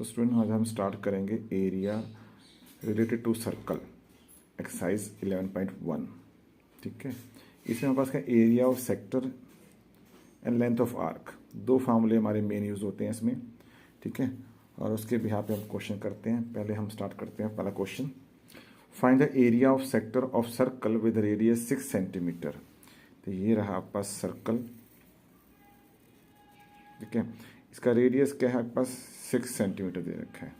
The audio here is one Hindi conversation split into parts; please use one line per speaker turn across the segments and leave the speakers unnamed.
सो स्टूडेंट आज हम स्टार्ट करेंगे area related to circle exercise 11.1। ठीक है, इसमें हमारे पास है area of sector and length of arc. दो फार्मूले हमारे मेन यूज़ होते हैं इसमें। ठीक है, और उसके बिहाफ पे हम क्वेश्चन करते हैं। पहले हम स्टार्ट करते हैं पहला question, find the area of sector of circle with radius 6 centimetre. तो ये रहा आपके पास सर्कल। ठीक है, इसका रेडियस क्या है आपके पास 6 सेंटीमीटर दे रखा है,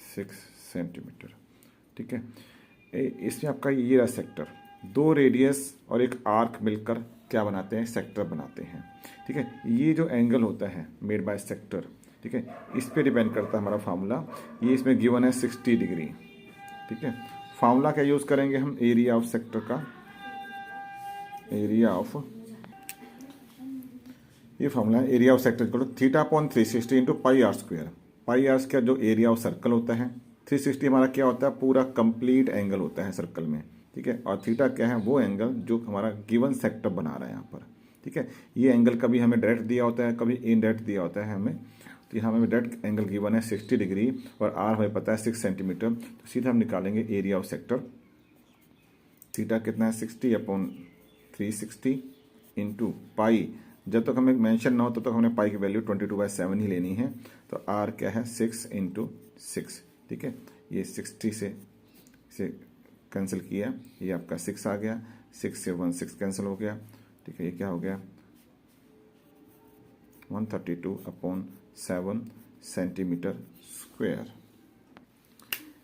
6 सेंटीमीटर। ठीक है, इसमें आपका ये रहा सेक्टर। दो रेडियस और एक आर्क मिलकर क्या बनाते हैं, सेक्टर बनाते हैं। ठीक है, ये जो एंगल होता है मेड बाय सेक्टर, ठीक है, इस पे डिपेंड करता है हमारा फार्मूला। ये इसमें गिवन है 60 डिग्री। ठीक है, फार्मूला क्या यूज़ करेंगे हम, एरिया ऑफ सेक्टर का, एरिया ऑफ, ये फॉर्मूला है area of sector equal to theta upon 360 into pi r square. Pi r का जो एरिया ऑफ सर्कल होता है, 360 हमारा क्या होता है, पूरा कंप्लीट एंगल होता है सर्कल में। ठीक है, और थीटा क्या है, वो एंगल जो हमारा गिवन सेक्टर बना रहा है यहाँ पर। ठीक है, ये एंगल कभी हमें डायरेक्ट दिया होता है, कभी इनडायरेक्ट दिया होता है हमें। तो यहाँ हमें डायरेक्ट एंगल गिवन है 60 डिग्री और आर हमें पता है 6 सेंटीमीटर। तो सीधा हम निकालेंगे एरिया ऑफ सेक्टर। थीटा कितना है, 60 अपॉन 360 इंटू पाई। जब तक हमें मेंशन ना हो तब तक हमने पाई की वैल्यू 22/7 ही लेनी है। तो आर क्या है, 6 इंटू 6। ठीक है, ये 60 से कैंसिल किया, ये आपका 6 आ गया, 6 से 1 6 कैंसिल हो गया। ठीक है, ये क्या हो गया, 132/7 सेंटीमीटर स्क्वायर।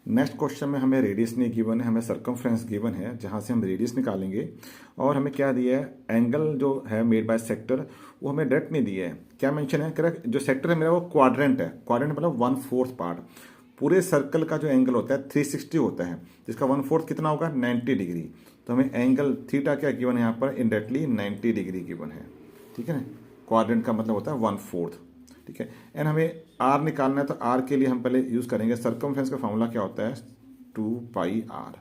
नेक्स्ट क्वेश्चन में हमें रेडियस नहीं गिवन है, हमें सर्कमफ्रेंस गिवन है, जहाँ से हम रेडियस निकालेंगे। और हमें क्या दिया है, एंगल जो है मेड बाय सेक्टर, वो हमें डायरेक्ट नहीं दिया है। क्या मेंशन है, करेक्ट, जो सेक्टर है मेरा वो क्वाड्रेंट है। क्वाड्रेंट मतलब 1/4 पार्ट। पूरे सर्कल का जो एंगल होता है 360 होता है, जिसका 1/4 कितना होगा, 90 डिग्री। तो हमें एंगल थीटा क्या गिवन है यहाँ पर, इनडायरेक्टली 90 डिग्री गिवन है। ठीक है ना, क्वाड्रेंट का मतलब होता है 1/4। ठीक है, एंड हमें आर निकालना है। तो आर के लिए हम पहले यूज़ करेंगे सर्कमफ्रेंस का फॉर्मूला क्या होता है, 2πr।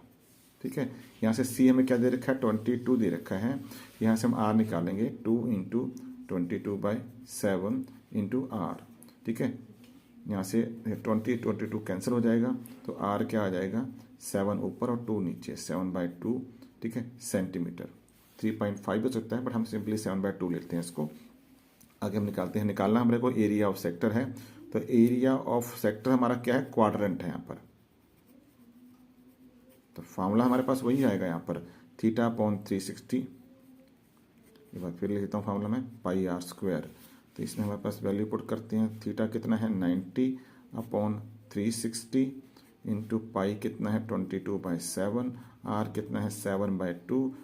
ठीक है, यहाँ से सी हमें क्या दे रखा है, 22 दे रखा है। यहाँ से हम आर निकालेंगे, 2 इंटू 22/7 इंटू आर। ठीक है, यहाँ से 22 कैंसिल हो जाएगा। तो आर क्या आ जाएगा, 7 ऊपर और 2 नीचे, 7/2। ठीक है, सेंटीमीटर। 3.5 हो सकता है, बट हम सिंपली 7/2 लेते हैं इसको। आगे हम निकालते हैं, निकालना हमारे को एरिया ऑफ सेक्टर है। तो एरिया ऑफ सेक्टर हमारा क्या है, क्वाड्रेंट है यहाँ पर। तो फार्मूला हमारे पास वही आएगा यहाँ पर, थीटा अपॉन 360। एक बार फिर ले लेता हूँ फार्मूला में, पाई आर स्क्वायर। तो इसमें हमारे पास वैल्यू पुट करते हैं, थीटा कितना है 90/360 इंटू पाई कितना है 22/7, आर कितना है 7/2।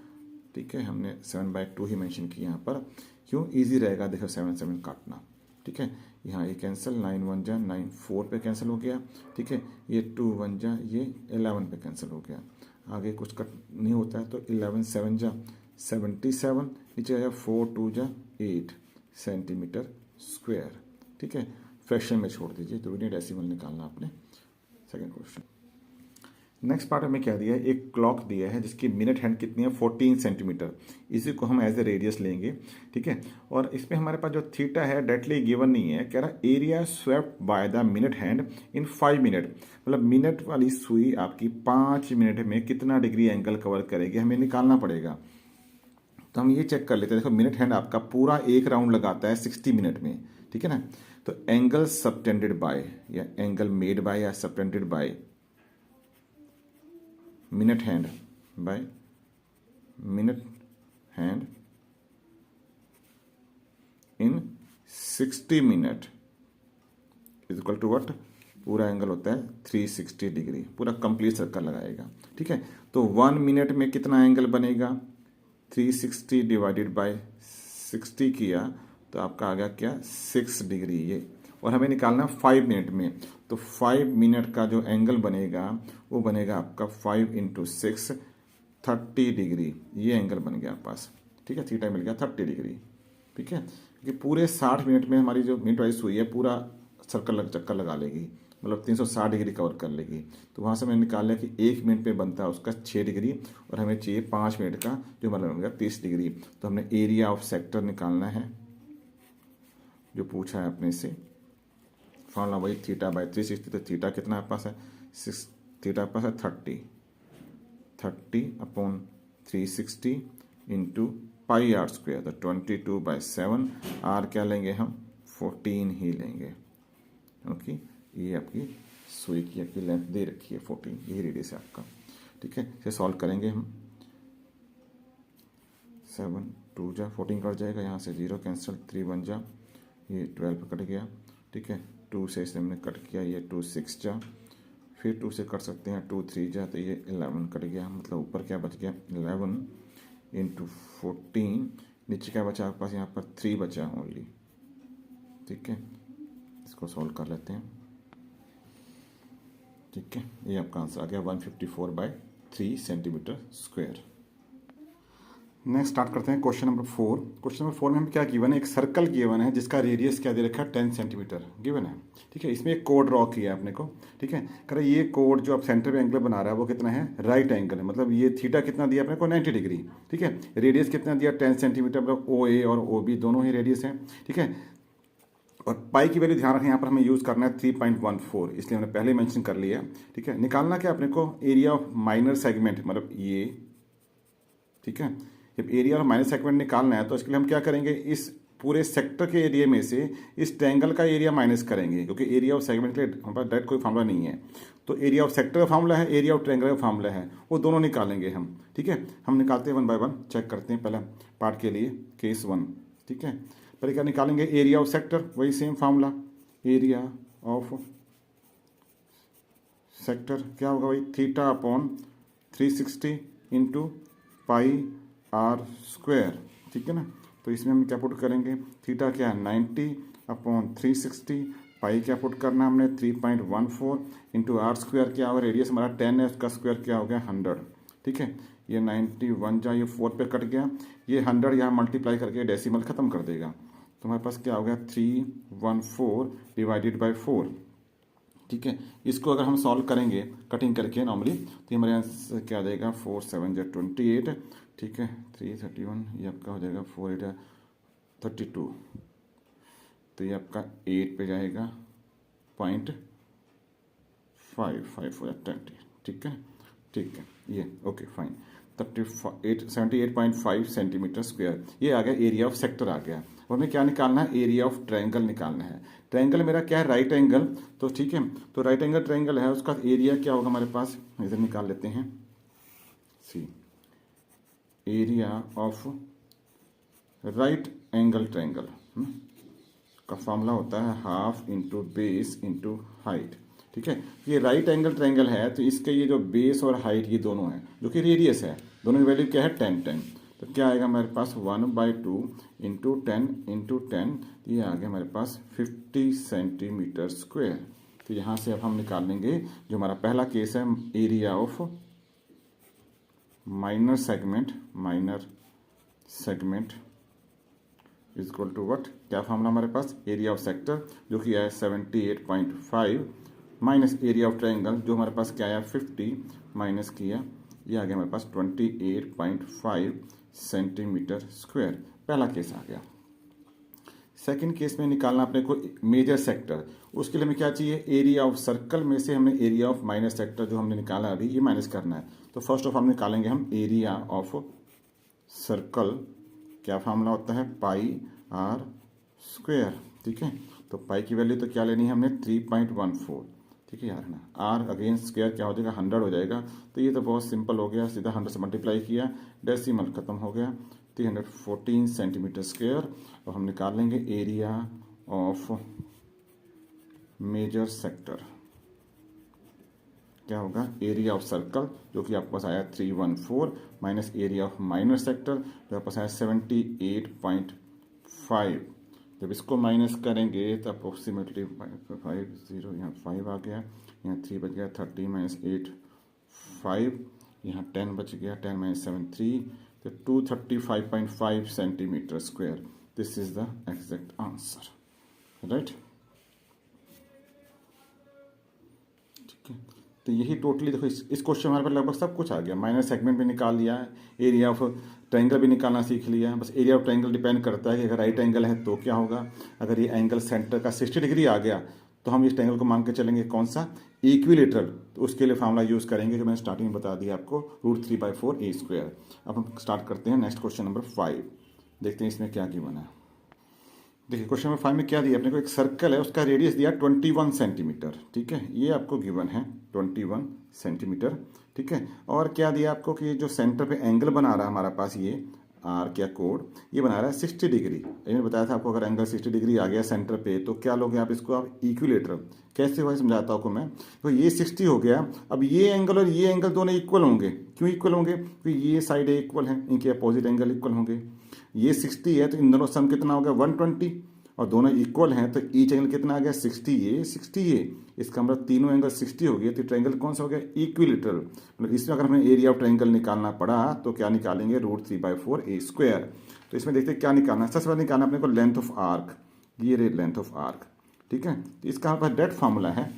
ठीक है, हमने 7/2 ही मेंशन किया यहाँ पर, क्यों, इजी रहेगा, देखो 7 7 काटना। ठीक है, यहाँ ये कैंसिल, 9 1 जा 9, 4 पे कैंसिल हो गया। ठीक है, ये 2 1 जा ये 11 पे कैंसिल हो गया। आगे कुछ कट नहीं होता है, तो 11 7 जा 77, नीचे आया 4 2 जा 8 सेंटीमीटर स्क्वायर। ठीक है, फ्रैक्शन में छोड़ दीजिए, तो डेसिमल निकालना आपने। सेकेंड क्वेश्चन, नेक्स्ट पार्ट में क्या दिया है, एक क्लॉक दिया है जिसकी मिनट हैंड कितनी है, 14 सेंटीमीटर। इसी को हम एज ए रेडियस लेंगे। ठीक है, और इसमें हमारे पास जो थीटा है डायरेक्टली गिवन नहीं है, कह रहा area swept by the minute hand in 5 minute. मतलब मिनट वाली सुई आपकी 5 मिनट में कितना डिग्री एंगल कवर करेगी, हमें निकालना पड़ेगा। तो हम ये चेक कर लेते हैं। देखो मिनट हैंड आपका पूरा एक राउंड लगाता है 60 मिनट में। ठीक है ना, तो एंगल सबटेंडेड बाय या एंगल मेड बाय या subtended by minute hand by minute hand in 60 minute is equal to what, पूरा एंगल होता है 360 डिग्री, पूरा कंप्लीट सर्कल लगाएगा। ठीक है, तो 1 मिनट में कितना एंगल बनेगा, 360 डिवाइडेड बाय 60 किया तो आपका आ गया क्या, 6 डिग्री ये। और हमें निकालना 5 मिनट में, तो 5 मिनट का जो एंगल बनेगा वो बनेगा आपका 5 इंटू 6 30 डिग्री। ये एंगल बन गया पास। ठीक है, थीटा मिल गया 30 डिग्री। ठीक है, क्योंकि पूरे 60 मिनट में हमारी जो मिनट वाइज हुई है पूरा सर्कल चक्कर लगा लेगी, मतलब 360 डिग्री कवर कर लेगी। तो वहाँ से मैंने निकाल लिया कि 1 मिनट पे बनता है उसका 6 डिग्री, और हमें चाहिए 5 मिनट का, जो मतलब बन गया 30 डिग्री। तो हमने एरिया ऑफ सेक्टर निकालना है, जो पूछा है अपने से। फॉर्मूला वही थीटा बाई 360, तो थीटा कितना आपके पास है 6, थीटा आपके पास है 30/360 इंटू पाई आर स्क्वायर, तो 22/7। आर क्या लेंगे हम 14 ही लेंगे। ओके, ये आपकी सुई की आपकी लेंथ दे रखी है 14, यही रेडियस है आपका। ठीक है, इसे सॉल्व करेंगे हम। 7 2 जा 14 कट जाएगा, यहाँ से 0 कैंसिल, 3 1 जा, ये 12 कट गया। ठीक है, 2 से इसे हमने कट किया, ये 2 6 जा, फिर 2 से कट सकते हैं, 2 3 जा, तो ये 11 कट गया। मतलब ऊपर क्या बच गया 11 इंटू 14, नीचे क्या बचा आपके पास, यहाँ पर 3 बचा ओनली। ठीक है, इसको सॉल्व कर लेते हैं। ठीक है, ये आपका आंसर आ गया 154/3 सेंटीमीटर स्क्वायर। नेक्स्ट स्टार्ट करते हैं क्वेश्चन नंबर 4। क्वेश्चन नंबर 4 में हमें क्या गिवन है, एक सर्कल गिवन है जिसका रेडियस क्या दे रखा है 10 सेंटीमीटर गिवन है। ठीक है, इसमें एक कोड ड्रॉ किया है अपने को। ठीक है, कह रहा है ये कोड जो आप सेंटर में एंगल बना रहा है वो कितना है, राइट एंगल है। मतलब ये थीटा कितना दिया अपने को 90 डिग्री। ठीक है, रेडियस कितना दिया 10 सेंटीमीटर, मतलब OA और OB दोनों ही रेडियस है। ठीक है, और पाई की वैल्यू ध्यान रखें, यहाँ पर हमें यूज़ करना है 3.14, इसलिए हमने पहले मेंशन कर लिया। ठीक है, निकालना क्या अपने को, एरिया ऑफ माइनर सेगमेंट, मतलब ये। ठीक है, जब एरिया ऑफ माइनर सेगमेंट निकालना है तो इसके लिए हम क्या करेंगे, इस पूरे सेक्टर के एरिया में से इस ट्रायंगल का एरिया माइनस करेंगे, क्योंकि एरिया ऑफ सेगमेंट के लिए हमारे पास डायरेक्ट कोई फार्मूला नहीं है। तो एरिया ऑफ सेक्टर का फार्मूला है, एरिया ऑफ ट्रायंगल का फार्मूला है, वो दोनों निकालेंगे हम। ठीक है, हम निकालते हैं 1 बाय 1, चेक करते हैं पहला पार्ट के लिए, केस 1। ठीक है, पहले क्या निकालेंगे, एरिया ऑफ सेक्टर, वही same formula, area of sector क्या होगा भाई, theta upon 360 into pi r square. ठीक है ना, तो इसमें हम क्या पुट करेंगे, थीटा क्या है 90/360, पाई क्या पुट करना हमने 3.14 इंटू आर स्क्वायर क्या होगा, रेडियस हमारा 10 है, उसका स्क्वायर क्या हो गया 100। ठीक है, ये 91 जा, ये 4 पे कट गया, ये 100 यहाँ मल्टीप्लाई करके डेसिमल खत्म कर देगा, तो हमारे पास क्या हो गया 314 डिवाइडेड बाई 4। ठीक है, इसको अगर हम सॉल्व करेंगे कटिंग करके नॉर्मली, तो हमारे यहाँ क्या देगा 4 7 जा 28। ठीक है, 331, ये आपका हो जाएगा 4 8 32, तो ये आपका 8 पे जाएगा 0.554 ठीक है। ठीक है, ये ओके फाइन, 78.5 सेंटीमीटर स्क्वायर, ये आ गया एरिया ऑफ सेक्टर आ गया। और हमें क्या निकालना है, एरिया ऑफ ट्रायंगल निकालना है। ट्रायंगल मेरा क्या है, राइट एंगल, तो ठीक है, तो राइट एंगल ट्रायंगल है, उसका एरिया क्या होगा हमारे पास, इधर निकाल लेते हैं, see area of right angle triangle का फॉर्मूला होता है half into base into height. ठीक है, ये राइट एंगल ट्रायंगल है, तो इसके ये जो बेस और हाइट ये दोनों हैं, जो कि रेडियस है, दोनों की वैल्यू क्या है 10 10, तो क्या आएगा हमारे पास 1/2 इंटू 10 इंटू 10, ये आ गया हमारे पास 50 सेंटीमीटर स्क्वायर। तो यहाँ से अब हम निकाल लेंगे जो हमारा पहला केस है, area of minor segment is equal to what, क्या फॉर्मूला हमारे पास, एरिया ऑफ सेक्टर जो कि है 78.5 माइनस एरिया ऑफ ट्रायंगल जो हमारे पास क्या है 50 माइनस किया, ये आ गया हमारे पास 28.5 सेंटीमीटर स्क्वायर। पहला केस आ गया। सेकंड केस में निकालना अपने को मेजर सेक्टर, उसके लिए हमें क्या चाहिए, एरिया ऑफ सर्कल में से हमने एरिया ऑफ माइनर सेक्टर जो हमने निकाला अभी ये माइनस करना है। तो फर्स्ट ऑफ हम निकालेंगे हम एरिया ऑफ सर्कल, क्या फार्मूला होता है पाई आर स्क्वायर। ठीक है, तो पाई की वैल्यू तो क्या लेनी है हमने 3.14। ठीक है यार ना, आर अगेन स्क्वायर क्या हो जाएगा 100 हो जाएगा, तो ये तो बहुत सिंपल हो गया, सीधा 100 से मल्टीप्लाई किया, डेसिमल खत्म हो गया, 314 सेंटीमीटर स्क्वायर। और हम निकाल लेंगे एरिया ऑफ मेजर सेक्टर, क्या होगा एरिया ऑफ सर्कल जो कि आपके पास आया 314 minus area of minor sector जो आपके पास आया 78.5। जब इसको माइनस करेंगे तो अप्रोक्सीमेटली 50, यहाँ 5 आ गया, यहाँ 3 बच गया, 30 माइनस 8 5, यहाँ 10 बच गया, 10 माइनस 7 3, तो 235.5 centimetre square. This is the exact answer, right. ठीक है, तो यही टोटली देखो इस क्वेश्चन हमारे पास लगभग सब कुछ आ गया, माइनर सेगमेंट भी निकाल लिया है, एरिया ऑफ ट्रायंगल भी निकालना सीख लिया। बस एरिया ऑफ ट्रायंगल डिपेंड करता है कि अगर राइट एंगल है तो क्या होगा, अगर ये एंगल सेंटर का 60 डिग्री आ गया तो हम इस ट्रायंगल को मान के चलेंगे कौन सा, इक्विलेटरल। तो उसके लिए फार्मूला यूज़ करेंगे जो मैंने स्टार्टिंग में बता दिया आपको, √3/4a²। अब हम स्टार्ट करते हैं नेक्स्ट क्वेश्चन नंबर 5। देखते हैं इसमें क्या गिवन है। देखिए क्वेश्चन नंबर 5 में क्या दिया अपने को, एक सर्कल है, उसका रेडियस दिया 21 सेंटीमीटर। ठीक है, ये आपको गिवन है 21 सेंटीमीटर। ठीक है, और क्या दिया आपको कि जो सेंटर पे एंगल बना रहा है हमारा पास, ये आर क्या कोड, ये बना रहा है 60 डिग्री। मैंने बताया था आपको, अगर एंगल 60 डिग्री आ गया सेंटर पे तो क्या लोगे आप इसको, आप इक्विलेटरल। कैसे हुआ समझाता हूँ आपको मैं। तो ये 60 हो गया, अब ये एंगल और ये एंगल दोनों इक्वल होंगे। क्यों इक्वल होंगे, क्योंकि ये साइड इक्वल है, इनके अपोजिट एंगल इक्वल होंगे। ये 60 है तो इन दोनों सम कितना हो गया 120, और दोनों इक्वल हैं तो ईच एंगल कितना आ गया 60 ये 60 ये। इसका मतलब तीनों एंगल 60 हो गए, तो ट्रायंगल कौन सा हो गया, इक्विलेटरल। मतलब इसमें अगर हमें एरिया ऑफ ट्रायंगल निकालना पड़ा तो क्या निकालेंगे, √3/4a²। तो इसमें देखते हैं क्या निकालना है। सबसे पहले निकालना अपने को लेंथ ऑफ आर्क, ये रे लेंथ ऑफ आर्क। ठीक है, तो इसका हमारे पास डायरेक्ट फार्मूला है,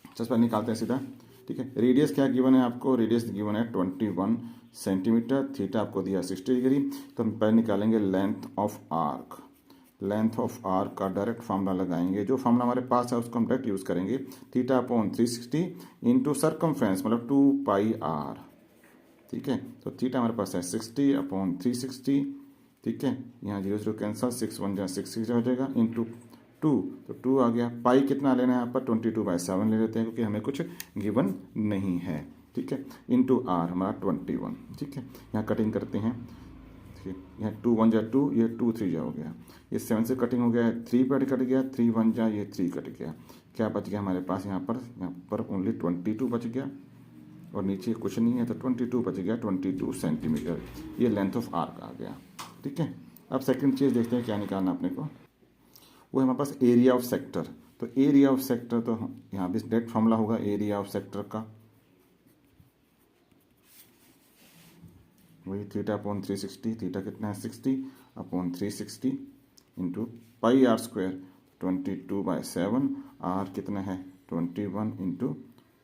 सबसे पहले निकालते हैं सीधा। ठीक है, रेडियस क्या गिवन है आपको, रेडियस गिवन है 21 सेंटीमीटर, थीटा आपको दिया 60 डिग्री। तो हम पहले निकालेंगे length of arc. Length of arc का डायरेक्ट फार्मूला लगाएंगे, जो फार्मूला हमारे पास है उसको हम डायरेक्ट यूज़ करेंगे। θ/360 इंटू सर्कमफ्रेंस मतलब 2πr। ठीक है, तो थीटा हमारे पास है 60/360। ठीक है, यहाँ 0 0 कैंसल, 6 1 जा 6 6 हो जाएगा, इंटू 2, तो 2 आ गया। पाई कितना लेना है यहाँ पर, 22/7 ले लेते हैं क्योंकि हमें कुछ गिवन नहीं है। ठीक है, इंटू आर हमारा 21। ठीक है, यहाँ कटिंग करते हैं। यहाँ 2 1 जा 2, ये 2 3 जा हो गया, ये 7 से कटिंग हो गया, 3 पर कट गया, 3 1 जा, ये 3 कट गया। क्या बच गया हमारे पास यहाँ पर ओनली 22 बच गया, और नीचे कुछ नहीं है तो 22 बच गया, 22 सेंटीमीटर। ये लेंथ ऑफ आर्क आ गया। ठीक है, अब सेकंड चीज़ देखते हैं क्या निकालना अपने को, वो है हमारे पास एरिया ऑफ सेक्टर। तो एरिया ऑफ सेक्टर, तो यहाँ भी डायरेक्ट फॉर्मूला होगा एरिया ऑफ सेक्टर का, वही θ/360। थीटा कितना है 60/360 इंटू πr², 22/7। आर कितना है 21 इंटू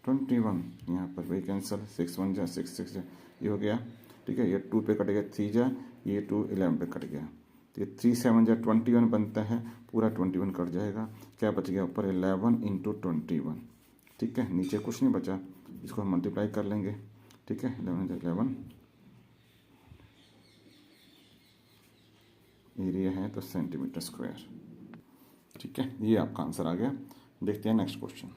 21, यहाँ पर वही कैंसल, 6 1 जा 6 6 जा, ये हो गया। ठीक है, ये 2 पे कट गया, 3 जा, ये 2 11 पे कट गया, तो ये 3 7 जा 21 बनता है, पूरा 21 कट जाएगा। क्या बच गया ऊपर 11 इंटू 21। ठीक है, नीचे कुछ नहीं बचा, इसको हम मल्टीप्लाई कर लेंगे। ठीक है, 11 एरिया है तो सेंटीमीटर स्क्वायर। ठीक है, ये आपका आंसर आ गया। देखते हैं नेक्स्ट क्वेश्चन।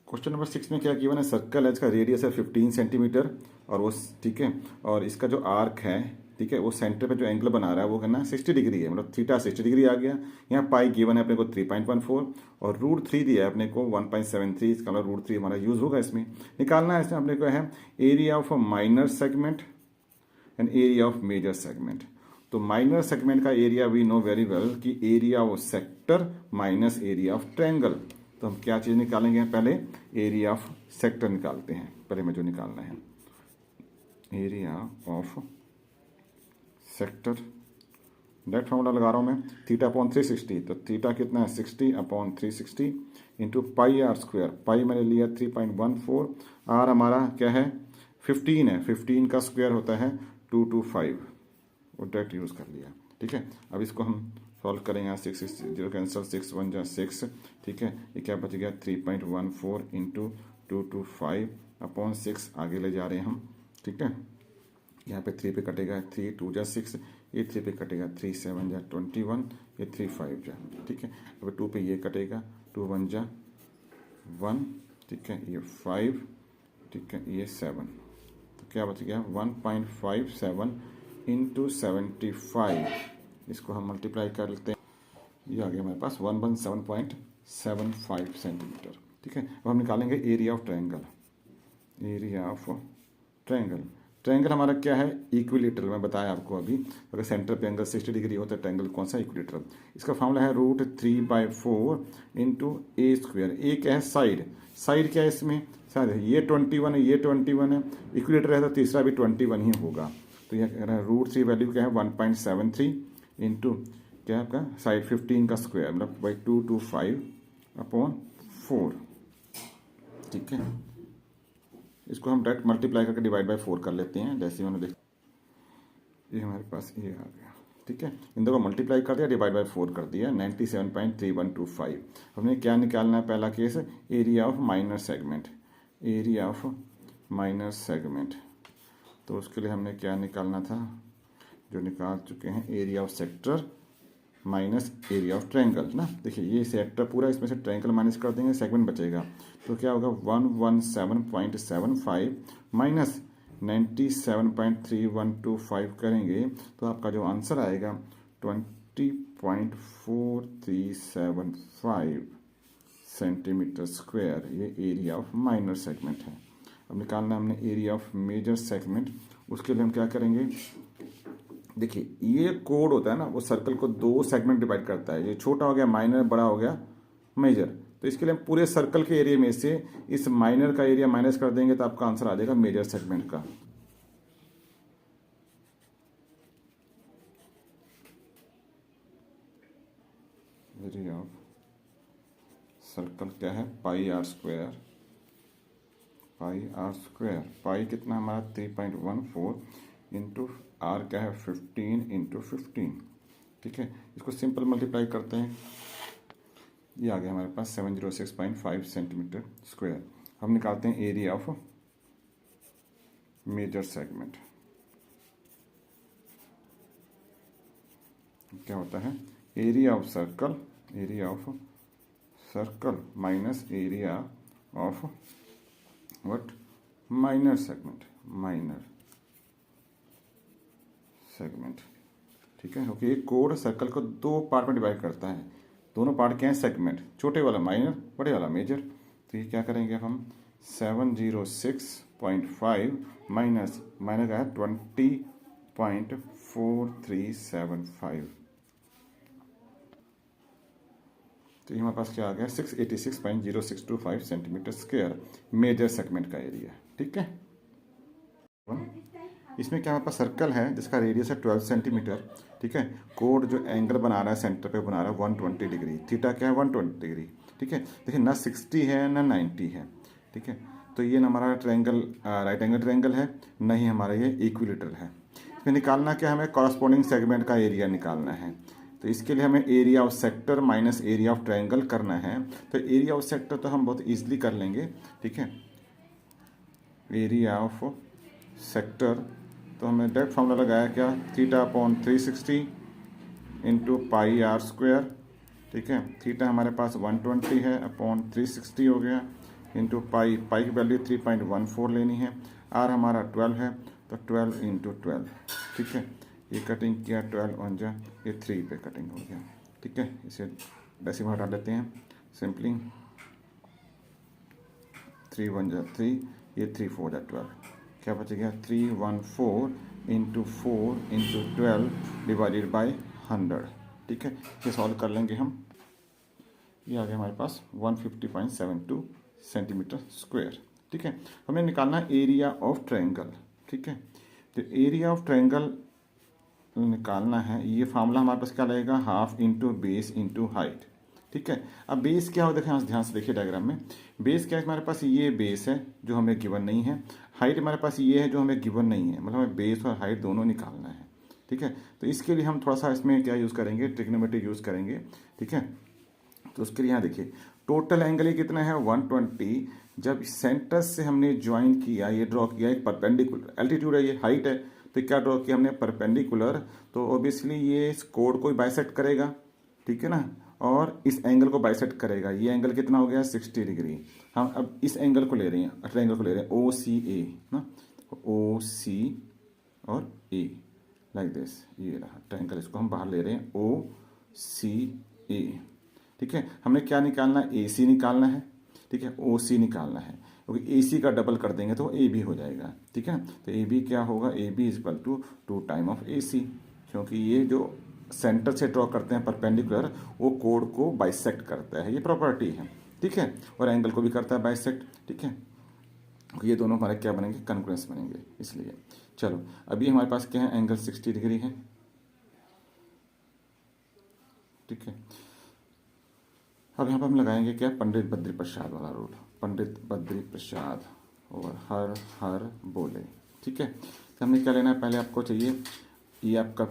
क्वेश्चन नंबर 6 में क्या गिवन है, सर्कल है, इसका रेडियस है 15 सेंटीमीटर, और वो ठीक है, और इसका जो आर्क है, ठीक है, वो सेंटर पे जो एंगल बना रहा है वो करना 60 डिग्री है, मतलब थीटा 60 डिग्री आ गया। यहाँ पाई गिवन है अपने को 3.14, और √3 दिया है अपने को 1.73। इसका मतलब √3 हमारा यूज होगा इसमें। निकालना है इसमें अपने को है area of a minor segment and area of major segment. तो माइनर सेगमेंट का area we know very well कि area of sector minus area of triangle. तो हम क्या चीज़ निकालेंगे, पहले एरिया ऑफ सेक्टर निकालते हैं। पहले में जो निकालना है area of sector, direct formula लगा रहा हूँ मैं, θ/360। तो थीटा कितना है 60/360 इंटू πr²। पाई मैंने लिया 3.14, आर हमारा क्या है 15 है, 15 का स्क्वायर होता है 225, वो डायरेक्ट यूज़ कर लिया। ठीक है, अब इसको हम सॉल्व करेंगे, यहाँ 6 0 कैंसल, 6 1 जा 6। ठीक है, ये क्या बच गया 3.14 इंटू 225/6, आगे ले जा रहे हैं हम। ठीक है, यहाँ पे 3 पे कटेगा, 3 2 जा 6, ये 3 पे कटेगा, 3 7 जा 21, ये 3 5 जा। ठीक है, अब 2 पे ये कटेगा, 2 1 जा 1। ठीक है, ये 5, ठीक है, ये 7, तो क्या बच गया 1.57 इंटू 75। इसको हम मल्टीप्लाई कर लेते हैं, ये आ गया हमारे पास 117.75 सेंटीमीटर। ठीक है, अब हम निकालेंगे area of triangle. Area of triangle, triangle हमारा क्या है इक्विलेटरल। मैं बताया आपको अभी, अगर सेंटर पे एंगल 60 डिग्री हो तो ट्रायंगल कौन सा इक्विलेटरल। इसका फॉर्मूला है √3/4 इंटू a²। ए क्या है साइड, साइड क्या है इसमें, शायद ये 21 है, ये 21 है, इक्विलेटर है तो तीसरा भी 21 ही होगा। तो यह कह रहा है √3 वैल्यू क्या है 1.73 इंटू क्या आपका साइड 15 का स्क्वायर, मतलब बाई 225/4। ठीक है, इसको हम डायरेक्ट मल्टीप्लाई करके डिवाइड बाय 4 कर लेते हैं। जैसे मैंने देख, ये हमारे पास ये आ गया। ठीक है, इन दोनों को मल्टीप्लाई कर दिया, डिवाइड बाय 4 कर दिया, 97.3125। हमने क्या निकालना है, पहला case area of minor segment, area of minor segment. तो उसके लिए हमने क्या निकालना था, जो निकाल चुके हैं, area of sector minus area of triangle ना। देखिए ये सेक्टर पूरा, इसमें से ट्रायंगल माइनस कर देंगे, सेगमेंट बचेगा, तो क्या होगा 117.75 माइनस 97.3125 करेंगे तो आपका जो आंसर आएगा 20.4375 सेंटीमीटर स्क्वायर। ये एरिया ऑफ माइनर सेगमेंट है। अब निकालना हमने एरिया ऑफ मेजर सेगमेंट। उसके लिए हम क्या करेंगे, देखिए ये कोड होता है ना, वो सर्कल को 2 सेगमेंट डिवाइड करता है। ये छोटा हो गया माइनर, बड़ा हो गया मेजर। तो इसके लिए हम पूरे सर्कल के एरिया में से इस माइनर का एरिया माइनस कर देंगे तो आपका आंसर आ जाएगा मेजर सेगमेंट का। एरिया ऑफ सर्कल क्या है, pi r square, pi r square. Pi कितना हमारा 3.14 इंटू आर क्या है 15 इंटू 15। ठीक है, इसको सिंपल मल्टीप्लाई करते हैं, ये आ गया हमारे पास 706.5 सेंटीमीटर स्क्वायर। हम निकालते हैं एरिया ऑफ मेजर सेगमेंट। क्या होता है, area of circle, area of circle minus area of what, minor segment, minor segment. ठीक है, क्योंकि ये कोड सर्कल को 2 पार्ट में डिवाइड करता है। दोनों पार्ट क्या है, सेगमेंट, छोटे वाला माइनर, बड़े वाला मेजर। तो ये क्या करेंगे अब हम 706.5 माइनस माइनर का है 20.4375। तो ये हमारे पास क्या आ गया 686.0625 सेंटीमीटर स्क्वायर मेजर सेगमेंट का एरिया। ठीक है, इसमें क्या हमारे पास सर्कल है जिसका रेडियस है 12 सेंटीमीटर। ठीक है, कोड जो एंगल बना रहा है सेंटर पे बना रहा है 120 डिग्री, थीटा क्या है 120 डिग्री। ठीक है, देखिए ना 60 है ना 90 है। ठीक है, तो ये ना हमारा ट्रायंगल राइट एंगल ट्रायंगल है, ना ही हमारा ये इक्विलेटरल है। इसमें निकालना क्या, हमें कॉरस्पॉन्डिंग सेगमेंट का एरिया निकालना है। तो इसके लिए हमें area of sector minus area of triangle करना है। तो एरिया ऑफ सेक्टर तो हम बहुत ईजिली कर लेंगे। ठीक है, एरिया ऑफ सेक्टर तो हमने डायरेक्ट फॉर्मूला लगाया क्या, theta upon 360 into pi r square. ठीक है, थीटा हमारे पास 120 है अपॉन 360 हो गया इंटू पाई, पाई की वैल्यू 3.14 लेनी है, आर हमारा 12 है तो 12 इंटू 12। ठीक है, ये कटिंग किया 12 ऑन जा, ये 3 पे कटिंग हो गया। ठीक है, इसे डेसिमल हटा लेते हैं सिंपली, 3 1 जा 3, ये 3 4 जा 12, क्या बचेगा 314 इंटू 4 इंटू 12 डिवाइडेड बाई 100। ठीक है, ये सॉल्व कर लेंगे हम, ये आ गया हमारे पास 150.72 सेंटीमीटर स्क्वायर। ठीक है, हमें निकालना है एरिया ऑफ ट्रायंगल। ठीक है, तो एरिया ऑफ ट्रायंगल निकालना है, ये फार्मूला हमारे पास क्या लगेगा, half into base into height. ठीक है, अब बेस क्या हो, देखें ध्यान से देखिए डायग्राम में, बेस क्या है हमारे पास, ये बेस है जो हमें गिवन नहीं है, हाइट हमारे पास ये है जो हमें गिवन नहीं है, मतलब हमें बेस और हाइट दोनों निकालना है। ठीक है, तो इसके लिए हम थोड़ा सा इसमें क्या यूज़ करेंगे, ट्रिग्नोमेट्री यूज़ करेंगे। ठीक है, तो उसके लिए यहाँ देखिए टोटल एंगल ये कितना है 120, जब सेंटर से हमने ज्वाइन किया, ये ड्रॉ किया एक परपेंडिकुलर, एल्टीट्यूड है ये, हाइट है, तो क्या ड्रॉ किया हमने परपेंडिकुलर, तो ऑब्वियसली ये इस कोड को बाइसेक्ट करेगा। ठीक है ना, और इस एंगल को बाइसेक्ट करेगा। ये एंगल कितना हो गया 60 डिग्री। हम अब इस एंगल को ले रहे हैं, ट्रायंगल को ले रहे हैं ओ सी ए ना, ओ सी और ए लाइक दिस, ये रहा ट्रायंगल, इसको हम बाहर ले रहे हैं ओ सी ए। ठीक है, हमने क्या निकालना है, ए सी निकालना है। ठीक है, ओ सी निकालना है, क्योंकि ए सी का डबल कर देंगे तो ए बी हो जाएगा। ठीक है, तो ए बी क्या होगा, A B is equal to 2 time of A C, क्योंकि ये जो सेंटर से ड्रॉ करते हैं परपेंडिकुलर, वो कोड को बाइसेक्ट करता है, ये प्रॉपर्टी है। ठीक है, और एंगल को भी करता है बाइसेक्ट। ठीक है, ये दोनों हमारे क्या बनेंगे, कॉन्ग्रुएंस बनेंगे। इसलिए चलो अभी हमारे पास क्या है, एंगल 60 डिग्री है। ठीक है, अब यहाँ पर हम लगाएंगे क्या, पंडित बद्री प्रसाद वाला रूल, पंडित बद्री प्रसाद और हर हर बोले। ठीक है, तो हमें क्या लेना है, पहले आपको चाहिए ये आपका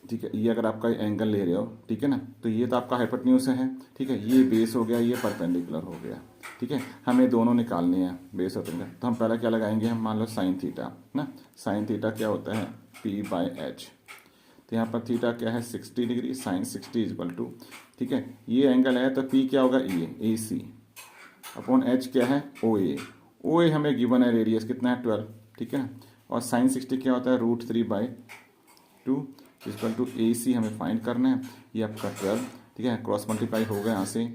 ठीक है, ये अगर आपका एंगल ले रहे हो, ठीक है ना, तो ये तो आपका हाइपोटेन्यूज है, ठीक है, ये बेस हो गया, ये परपेंडिकुलर हो गया, ठीक है। हमें दोनों निकालने हैं, बेस और परपेंडिकुलर। तो हम पहला क्या लगाएंगे, हम मान लो साइन थीटा ना। साइन थीटा क्या होता है, P/H। तो यहाँ पर थीटा क्या है, 60 डिग्री, साइन 60 इक्वल टू, ठीक है, ये एंगल है तो P क्या होगा, AC अपॉन H क्या है, OA। OA हमें गिवन है, रेडियस कितना है 12, ठीक है ना। और साइन 60 क्या होता है, √3/2 इक्वल टू AC हमें फाइंड करना है, ये आपका 12, ठीक है, क्रॉस मल्टीप्लाई हो गया यहाँ से।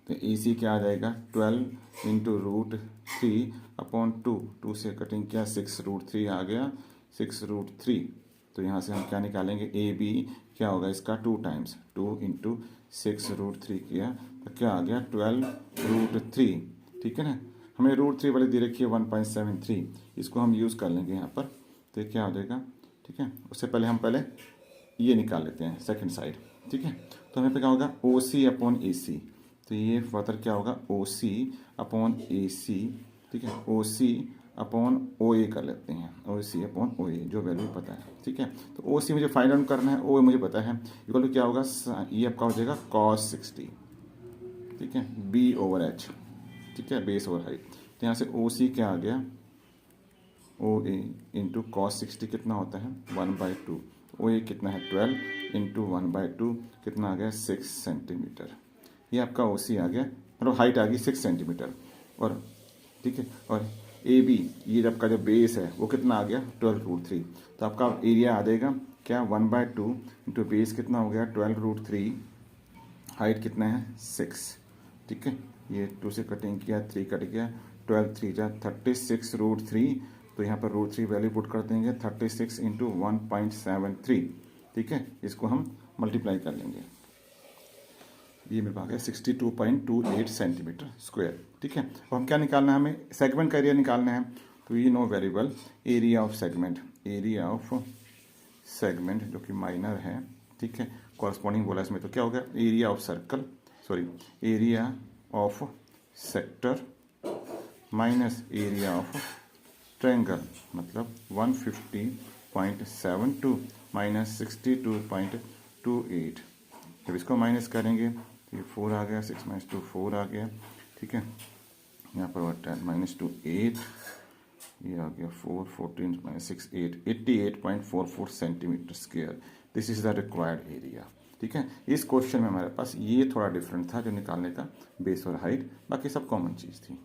तो AC क्या आ जाएगा, 12 इंटू √3/2, 2 से कटिंग किया, 6√3 आ गया, 6√3। तो यहाँ से हम क्या निकालेंगे, AB क्या होगा इसका 2 टाइम्स, 2 इंटू 6√3 किया तो क्या आ गया 12√3, ठीक है ना। हमें √3 वाली दे रखी है 1.73, इसको हम यूज़ कर लेंगे यहाँ पर। तो क्या हो जाएगा, ठीक है। उससे पहले हम ये निकाल लेते हैं सेकंड साइड, ठीक है। तो हमें पे क्या होगा, OC अपॉन AC। तो ये फर्दर क्या होगा, OC अपॉन AC, ठीक है, OC अपॉन OA कर लेते हैं, OC अपॉन OA जो वैल्यू पता है, ठीक है। तो OC मुझे फाइंड आउट करना है, OA मुझे पता है, इक्वल टू क्या होगा, ये आपका हो जाएगा cos 60, ठीक है, B/H, ठीक है, बेस ओवर हाइट। तो यहाँ से OC क्या आ गया, OA इंटू cos 60 कितना होता है 1/2, OA कितना है 12 इंटू 1/2 कितना आ गया 6 सेंटीमीटर। ये आपका OC आ गया, मतलब हाइट आ गई 6 सेंटीमीटर। और ठीक है, और AB ये आपका जो बेस है वो कितना आ गया 12√3। तो आपका एरिया आ जाएगा क्या 1/2 इंटू बेस कितना हो गया 12√3, हाइट कितना है 6, ठीक है। ये 2 से कटिंग किया, 3 कट गया, 12 3 जा 36√3। तो यहाँ पर √3 वैल्यू पुट कर देंगे, 36 इंटू 1.73, ठीक है। इसको हम मल्टीप्लाई कर लेंगे, ये मेरे पास है 62.28 सेंटीमीटर स्क्वायर, ठीक है। और हम क्या निकालना है, हमें सेगमेंट का एरिया निकालना है। तो ये no variable area of segment, area of segment जो कि माइनर है, ठीक है, कॉरस्पॉन्डिंग बोला इसमें। तो क्या होगा, area of circle, sorry area of sector minus area of triangle, मतलब 150.72 माइनस 62.28। जब इसको माइनस करेंगे तो ये 4 आ गया, 6 - 2 4 आ गया, ठीक है। यहाँ पर 10 - 2 8, ये आ गया 4 14 - 6 8, 88.44 centimetre square. This is the required area, ठीक है। इस क्वेश्चन में हमारे पास ये थोड़ा डिफरेंट था जो निकालने का, बेस और हाइट, बाकी सब कॉमन चीज़ थी।